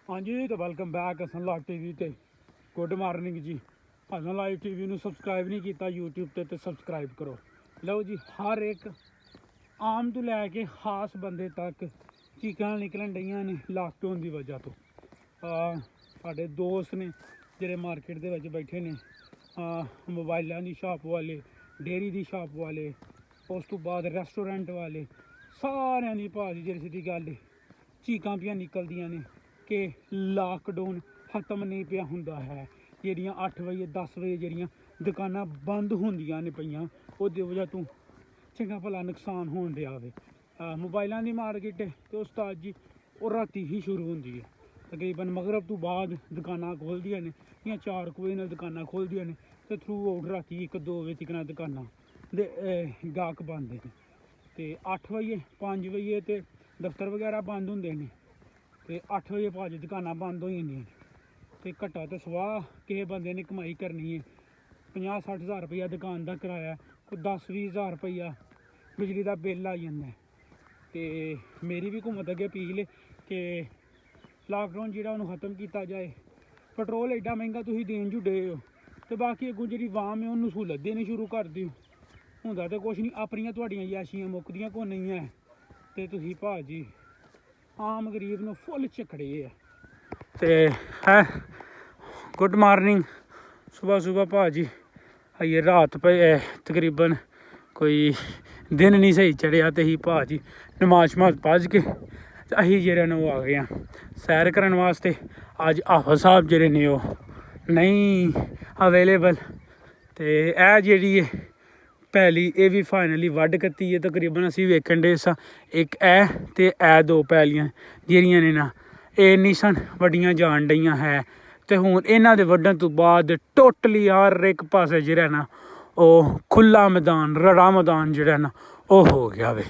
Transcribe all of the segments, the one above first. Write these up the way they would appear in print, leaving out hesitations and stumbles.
हाँ जी तो welcome back Hasan live TV ते गुड मॉर्निंग जी। हसन लाइव टीवी ਨੂੰ ਸਬਸਕ੍ਰਾਈਬ ਨਹੀਂ ਕੀਤਾ YouTube ਤੇ ਸਬਸਕ੍ਰਾਈਬ ਕਰੋ। ਲਓ ਜੀ ਹਰ ਇੱਕ ਆਮ ਤੋਂ ਲੈ ਕੇ ਖਾਸ ਬੰਦੇ ਤੱਕ ਚੀਕਾਂ ਨਿਕਲਣ ਡਈਆਂ ਨੇ ਲਾਕਡਾਊਨ ਦੀ ਵਜ੍ਹਾ ਤੋਂ। ਸਾਡੇ ਦੋਸਤ ਨੇ ਜਿਹੜੇ ਮਾਰਕੀਟ ਦੇ ਵਿੱਚ ਬੈਠੇ ਨੇ, ਮੋਬਾਈਲਾਂ ਦੀ ਸ਼ਾਪ ਵਾਲੇ, ਡੇਅਰੀ ਦੀ ਸ਼ਾਪ ਵਾਲੇ, ਉਸ ਤੋਂ ਬਾਅਦ ਰੈਸਟੋਰੈਂਟ ਵਾਲੇ, ਸਾਰਿਆਂ ਦੀ ਭਾਜੀ ਜਿਹੜੀ ਸਿੱਧੀ ਗੱਲ ਚੀਕਾਂ ਪਿਆ ਨਿਕਲਦੀਆਂ ਨੇ कि लाकडाउन खत्म नहीं पिया हुंदा है। ਜਿਹੜੀਆਂ 8 ਵਜੇ 10 ਵਜੇ ਜਿਹੜੀਆਂ ਦੁਕਾਨਾਂ ਬੰਦ ਹੁੰਦੀਆਂ ਨੇ ਪਈਆਂ ਉਹਦੀ ਵਜ੍ਹਾ ਤੋਂ ਚੰਗਾ ਭਲਾ ਨੁਕਸਾਨ ਹੋਣ ਡਿਆ ਵੇ। ਮੋਬਾਈਲਾਂ ਦੀ ਮਾਰਕੀਟ ਤੇ ਉਸਤਾਦ ਜੀ ਉਹ ਰਾਤੀ ਹੀ ਸ਼ੁਰੂ ਹੁੰਦੀ ਹੈ, ਤਕਰੀਬਨ ਮਗਰਬ ਤੋਂ ਬਾਅਦ ਦੁਕਾਨਾਂ ਖੋਲ੍ਹਦੀਆਂ ਨੇ ਜਾਂ 4 ਵਜੇ ਨਾਲ ਦੁਕਾਨਾਂ ਖੋਲ੍ਹਦੀਆਂ ਨੇ ਤੇ ਥਰੂ ਆਊਟ ਰਾਤੀ 1-2 ਵਜੇ ਤੱਕ ਦੁਕਾਨਾਂ ਦੇ ਗਾਹਕ ਬੰਦ ਨੇ ਤੇ 8 ਵਜੇ 5 ਵਜੇ ਤੇ ਦਫ਼ਤਰ ਵਗੈਰਾ ਬੰਦ ਹੁੰਦੇ ਨੇ ਤੇ 8 ਵਜੇ ਭਾਜੀ ਦੁਕਾਨਾਂ ਬੰਦ ਹੋ ਜਾਂਦੀਆਂ ਤੇ ਘੱਟਾ ਤੇ ਸਵਾਹ ਕਿਸੇ ਬੰਦੇ ਨੇ ਕਮਾਈ ਕਰਨੀ ਹੈ 50-60 ਹਜ਼ਾਰ ਰੁਪਈਆ ਦੁਕਾਨ ਦਾ ਕਿਰਾਇਆ, ਕੋਈ 10-20 ਹਜ਼ਾਰ ਰੁਪਈਆ ਬਿਜਲੀ ਦਾ ਬਿੱਲ ਆ ਜਾਂਦਾ। ਤੇ ਮੇਰੀ ਵੀ ਘੁੰਮਤ ਅੱਗੇ ਅਪੀਲ ਕਿ ਲਾਕਡਾਊਨ ਜਿਹੜਾ ਉਹਨੂੰ ਖਤਮ ਕੀਤਾ ਜਾਏ। ਪੈਟਰੋਲ ਐਡਾ ਮਹਿੰਗਾ ਤੁਸੀਂ ਦੇਣ ਜੂ ਡੇ ਹੋ ਤੇ ਬਾਕੀ ਅੱਗੋਂ ਜਿਹੜੀ ਆਵਾਮ ਹੈ ਉਹਨੂੰ ਸਹੂਲਤ ਦੇਣੀ ਸ਼ੁਰੂ ਕਰ ਦਿਓ। ਹੁੰਦਾ ਤਾਂ ਕੁਛ ਨਹੀਂ, ਆਪਣੀਆਂ ਤੁਹਾਡੀਆਂ ਯਾਸ਼ੀਆਂ ਮੁੱਕਦੀਆਂ ਕੋ ਨਹੀਂ ਹੈ ਤੇ ਤੁਸੀਂ ਭਾਜੀ ਆਮ ਗਰੀਬ ਨੂੰ ਫੁੱਲ ਝਕੜੇ ਆ। ਤੇ ਹੈ ਗੁੱਡ ਮਾਰਨਿੰਗ ਸੁਬਹ ਭਾਜੀ ਆਈਏ ਰਾਤ ਪਏ ਤਕਰੀਬਨ ਕੋਈ ਦਿਨ ਨਹੀਂ ਸਹੀ ਚੜਿਆ ਤੇ ਹੀ ਭਾਜੀ ਨਮਾਜ਼ ਪੜ੍ਹ ਕੇ ਤੇ ਅਸੀਂ ਜਿਹੜੇ ਨੇ ਉਹ ਆ ਗਏ ਆ ਸੈਰ ਕਰਨ ਵਾਸਤੇ। ਅੱਜ ਹਾਫਿਜ਼ ਸਾਹਿਬ ਜਿਹੜੇ ਨੇ ਉਹ ਨਹੀਂ ਅਵੇਲੇਬਲ ਤੇ ਇਹ ਜਿਹੜੀ ਹੈ ਪੈਲੀ ਇਹ ਵੀ ਫਾਈਨਲੀ ਵੱਢ ਕੱਤੀ ਹੈ। ਤਕਰੀਬਨ ਅਸੀਂ ਵੇਖਣ ਡੇ ਸਾਂ ਇੱਕ ਇਹ ਤੇ ਇਹ 2 ਪੈਲੀਆਂ ਜਿਹੜੀਆਂ ਨੇ ਨਾ ਇਹ ਨਹੀਂ ਸਨ ਵੱਡੀਆਂ ਜਾਣ ਡਈਆਂ ਹੈ ਤੇ ਹੁਣ ਇਹਨਾਂ ਦੇ ਵੱਢਣ ਤੋਂ ਬਾਅਦ ਟੋਟਲੀ ਹਰ ਇੱਕ ਪਾਸੇ ਜਿਹੜਾ ਨਾ ਉਹ ਖੁੱਲ੍ਹਾ ਮੈਦਾਨ ਰੜਾ ਮੈਦਾਨ ਜਿਹੜਾ ਨਾ ਉਹ ਹੋ ਗਿਆ ਵੇ।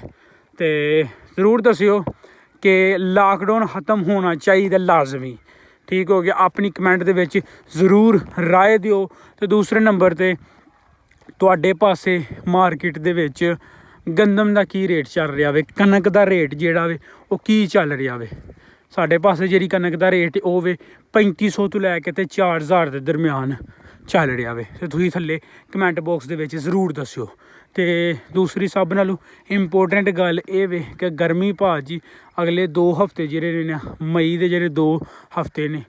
ਤੇ ਜ਼ਰੂਰ ਦੱਸਿਓ ਕਿ ਲਾਕਡਾਊਨ ਖਤਮ ਹੋਣਾ ਚਾਹੀਦਾ ਲਾਜ਼ਮੀ, ਠੀਕ ਹੋ ਗਿਆ। ਆਪਣੀ ਕਮੈਂਟ ਦੇ ਵਿੱਚ ਜ਼ਰੂਰ ਰਾਏ ਦਿਓ ਤੇ ਦੂਸਰੇ ਨੰਬਰ 'ਤੇ ਤੁਹਾਡੇ ਪਾਸੇ ਮਾਰਕੀਟ ਦੇ ਵਿੱਚ ਗੰਦਮ ਦਾ ਕੀ ਰੇਟ ਚੱਲ ਰਿਹਾ ਵੇ, ਕਣਕ ਦਾ ਰੇਟ ਜਿਹੜਾ ਵੇ ਉਹ ਕੀ ਚੱਲ ਰਿਹਾ ਵੇ। ਸਾਡੇ ਪਾਸੇ ਜਿਹੜੀ ਕਣਕ ਦਾ ਰੇਟ ਉਹ ਵੇ 3500 ਤੋਂ ਲੈ ਕੇ ਤੇ 4000 ਦੇ ਦਰਮਿਆਨ ਚੱਲ ਰਿਹਾ ਵੇ ਤੇ ਤੁਸੀਂ ਥੱਲੇ ਕਮੈਂਟ ਬਾਕਸ ਦੇ ਵਿੱਚ ਜ਼ਰੂਰ ਦੱਸਿਓ। ਤੇ ਦੂਸਰੀ ਸਭ ਨਾਲੋਂ ਇੰਪੋਰਟੈਂਟ ਗੱਲ ਇਹ ਵੇ ਕਿ ਗਰਮੀ ਭਾਜੀ ਅਗਲੇ 2 ਹਫ਼ਤੇ ਜਿਹੜੇ ਨੇ ਨਾ ਮਈ ਦੇ ਜਿਹੜੇ 2 ਹਫ਼ਤੇ ਨੇ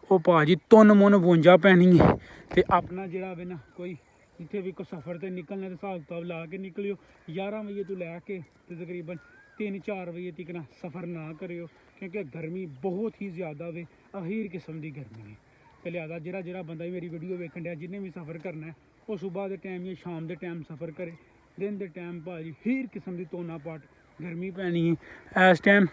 ਉਹ ਭਾਜੀ ਤੁੰਨ ਮੁੰਨ ਬੂੰਝਾ ਪੈਣੀ ਹੈ। ਤੇ ਆਪਣਾ ਜਿਹੜਾ ਵੇ ਨਾ ਕੋਈ ਜਿੱਥੇ ਵੀ ਕੋਈ ਸਫ਼ਰ 'ਤੇ ਨਿਕਲਣਾ ਤੇ ਹਿਸਾਬ ਕਿਤਾਬ ਲਾ ਕੇ ਨਿਕਲਿਓ। 11 ਵਜੇ ਤੋਂ ਲੈ ਕੇ ਤੇ ਤਕਰੀਬਨ 3-4 ਵਜੇ ਤੱਕ ਨਾ ਸਫ਼ਰ ਨਾ ਕਰਿਓ ਕਿਉਂਕਿ ਗਰਮੀ ਬਹੁਤ ਹੀ ਜ਼ਿਆਦਾ ਵੇ, ਅਖੀਰ ਕਿਸਮ ਦੀ ਗਰਮੀ ਹੈ। ਤੇ ਲਿਹਾਜ਼ਾ ਜਿਹੜਾ ਬੰਦਾ ਮੇਰੀ ਵੀਡੀਓ ਵੇਖਣ ਡਿਆ ਜਿਹਨੇ ਵੀ ਸਫ਼ਰ ਕਰਨਾ ਉਹ ਸੁਬਾਹ ਦੇ ਟਾਈਮ ਜਾਂ ਸ਼ਾਮ ਦੇ ਟਾਈਮ ਸਫ਼ਰ ਕਰੇ। ਦਿਨ ਦੇ ਟਾਈਮ ਭਾਜੀ ਹੀਰ ਕਿਸਮ ਦੀ ਤੋਨਾ ਪਾਟ ਗਰਮੀ ਪੈਣੀ ਹੈ ਇਸ ਟਾਈਮ।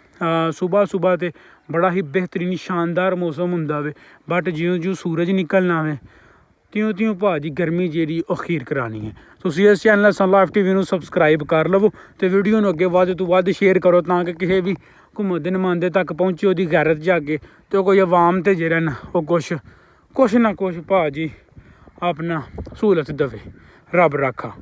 ਸੁਬਾਹ ਤੇ ਬੜਾ ਹੀ ਬਿਹਤਰੀਨ ਸ਼ਾਨਦਾਰ ਮੌਸਮ ਹੁੰਦਾ ਵੇ, ਬਟ ਜਿਉਂ ਸੂਰਜ ਨਿਕਲਣਾ ਵੇ ਤਿਉਂ ਭਾਜੀ ਗਰਮੀ ਜਿਹੜੀ ਉਹ ਅਖੀਰ ਕਰਾਣੀ ਹੈ। ਤੁਸੀਂ ਇਸ ਚੈਨਲ ਹਸਨ ਲਾਈਵ ਟੀਵੀ ਨੂੰ ਸਬਸਕ੍ਰਾਈਬ ਕਰ ਲਵੋ ਤੇ ਵੀਡੀਓ ਨੂੰ ਅੱਗੇ ਵੱਧ ਤੋਂ ਵੱਧ ਸ਼ੇਅਰ ਕਰੋ ਤਾਂ ਕਿ ਕਿਸੇ ਵੀ ਘੁੰਮਣ ਦੇ ਨੁਮਾਇੰਦੇ ਤੱਕ ਪਹੁੰਚੇ, ਉਹਦੀ ਗੈਰਤ ਜਾਗੇ ਤੇ ਕੋਈ ਆਵਾਮ ਤੇ ਜਿਹੜਾ ਨਾ ਉਹ ਕੁਛ ਨਾ ਕੁਛ ਭਾਜੀ ਆਪਣਾ ਸਹੂਲਤ ਦੇਵੇ। ਰੱਬ ਰਾਖਾ।